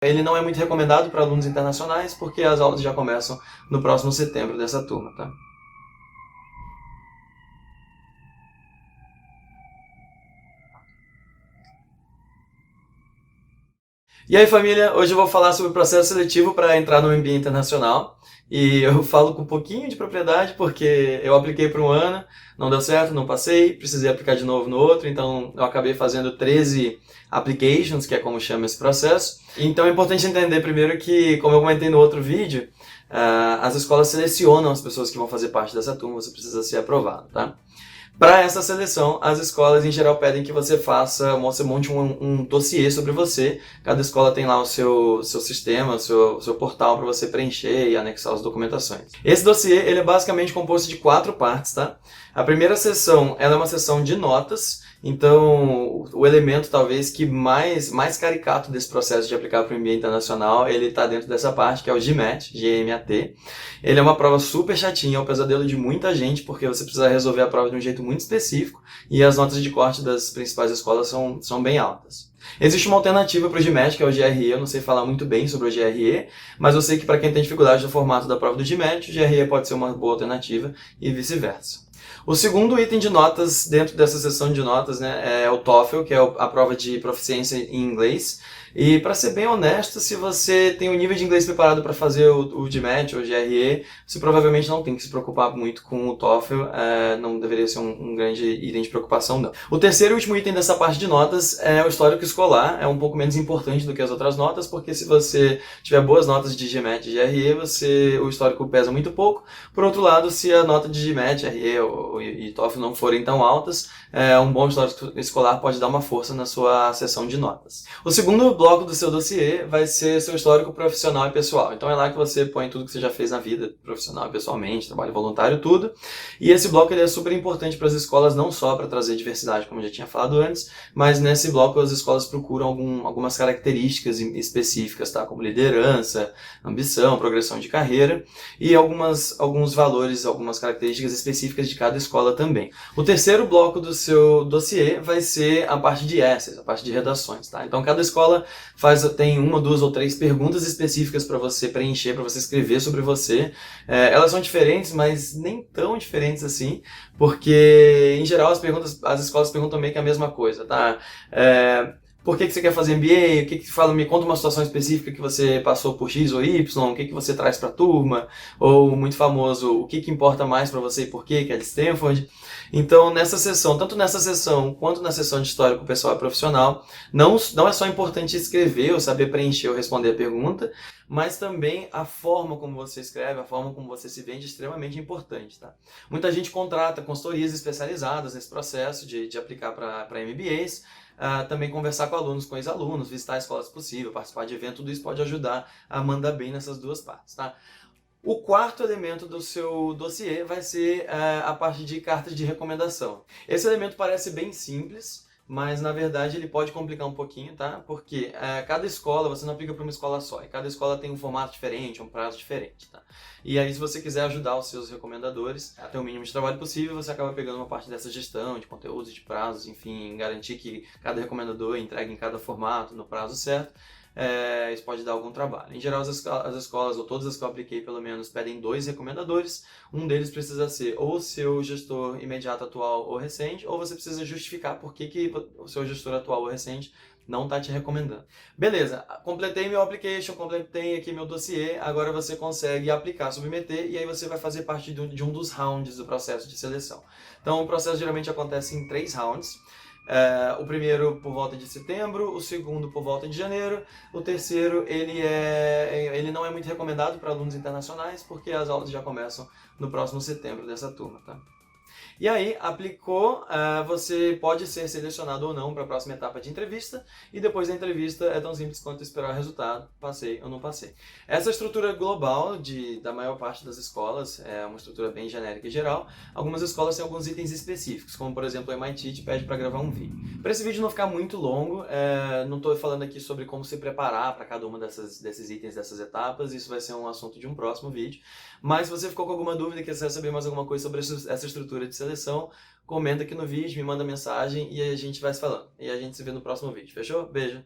Ele não é muito recomendado para alunos internacionais, porque as aulas já começam no próximo setembro dessa turma, tá? E aí, família, hoje eu vou falar sobre o processo seletivo para entrar no MBA internacional. E eu falo com um pouquinho de propriedade porque eu apliquei por um ano, não deu certo, não passei, precisei aplicar de novo no outro, então eu acabei fazendo 13 applications, que é como chama esse processo. Então é importante entender primeiro que, como eu comentei no outro vídeo, as escolas selecionam as pessoas que vão fazer parte dessa turma, você precisa ser aprovado, tá? Para essa seleção, as escolas em geral pedem que você monte um dossiê sobre você. Cada escola tem lá o seu sistema, o seu portal para você preencher e anexar as documentações. Esse dossiê ele é basicamente composto de 4 partes, tá? A primeira seção ela é uma seção de notas, então o elemento talvez que mais caricato desse processo de aplicar para o MBA internacional, ele está dentro dessa parte, que é o GMAT, G-M-A-T. Ele é uma prova super chatinha, é um pesadelo de muita gente, porque você precisa resolver a prova de um jeito muito específico e as notas de corte das principais escolas são bem altas. Existe uma alternativa para o GMAT, que é o GRE. Eu não sei falar muito bem sobre o GRE, mas eu sei que para quem tem dificuldade no formato da prova do GMAT, o GRE pode ser uma boa alternativa e vice-versa. O segundo item de notas dentro dessa seção de notas, né, é o TOEFL, que é a prova de proficiência em inglês. E para ser bem honesto, se você tem um nível de inglês preparado para fazer o GMAT ou o GRE, você provavelmente não tem que se preocupar muito com o TOEFL, não deveria ser um grande item de preocupação, não. O terceiro e último item dessa parte de notas é o histórico escolar, é um pouco menos importante do que as outras notas, porque se você tiver boas notas de GMAT e GRE, o histórico pesa muito pouco. Por outro lado, se a nota de GMAT, GRE e TOEFL não forem tão altas, um bom histórico escolar pode dar uma força na sua seção de notas. O segundo bloco do seu dossiê vai ser seu histórico profissional e pessoal. Então é lá que você põe tudo que você já fez na vida, profissional e pessoalmente, trabalho voluntário, tudo. E esse bloco ele é super importante para as escolas, não só para trazer diversidade, como eu já tinha falado antes, mas nesse bloco as escolas procuram algumas características específicas, tá? Como liderança, ambição, progressão de carreira e alguns valores, algumas características específicas de cada escola também. O terceiro bloco do seu dossiê vai ser a parte de essays, a parte de redações, tá? Então cada escola tem 1, 2 ou 3 perguntas específicas para você preencher, para você escrever sobre você. Elas são diferentes, mas nem tão diferentes assim, porque em geral as escolas perguntam meio que a mesma coisa, tá? Por que você quer fazer MBA? Me conta uma situação específica que você passou por X ou Y, o que você traz para a turma? Ou, muito famoso, o que importa mais para você e por quê, que é de Stanford. Então, tanto nessa sessão quanto na sessão de histórico pessoal e profissional, não é só importante escrever ou saber preencher ou responder a pergunta, mas também a forma como você escreve, a forma como você se vende é extremamente importante, tá? Muita gente contrata consultorias especializadas nesse processo de aplicar para MBAs, também conversar com alunos, com ex-alunos, visitar escolas possível, participar de evento, tudo isso pode ajudar a mandar bem nessas duas partes, tá? O quarto elemento do seu dossiê vai ser a parte de cartas de recomendação. Esse elemento parece bem simples, mas na verdade ele pode complicar um pouquinho, tá? Porque cada escola, você não aplica para uma escola só, e cada escola tem um formato diferente, um prazo diferente, tá? E aí se você quiser ajudar os seus recomendadores a ter o mínimo de trabalho possível, você acaba pegando uma parte dessa gestão de conteúdos, de prazos, enfim, garantir que cada recomendador entregue em cada formato, no prazo certo. Isso pode dar algum trabalho. Em geral, as escolas, ou todas as que eu apliquei pelo menos, pedem 2 recomendadores. Um deles precisa ser ou o seu gestor imediato, atual ou recente, ou você precisa justificar por que o seu gestor atual ou recente não está te recomendando. Beleza, completei meu application, completei aqui meu dossiê, agora você consegue aplicar, submeter, e aí você vai fazer parte de um dos rounds do processo de seleção. Então o processo geralmente acontece em 3 rounds. O primeiro por volta de setembro, o segundo por volta de janeiro, o terceiro ele não é muito recomendado para alunos internacionais, porque as aulas já começam no próximo setembro dessa turma, tá? E aí, aplicou, você pode ser selecionado ou não para a próxima etapa de entrevista, e depois da entrevista é tão simples quanto esperar o resultado, passei ou não passei. Essa estrutura global da maior parte das escolas é uma estrutura bem genérica e geral. Algumas escolas têm alguns itens específicos, como por exemplo o MIT te pede para gravar um vídeo. Para esse vídeo não ficar muito longo, não estou falando aqui sobre como se preparar para cada uma desses itens, dessas etapas, isso vai ser um assunto de um próximo vídeo. Mas se você ficou com alguma dúvida e quiser saber mais alguma coisa sobre essa estrutura de seleção, comenta aqui no vídeo, me manda mensagem e a gente vai se falando. E a gente se vê no próximo vídeo. Fechou? Beijo!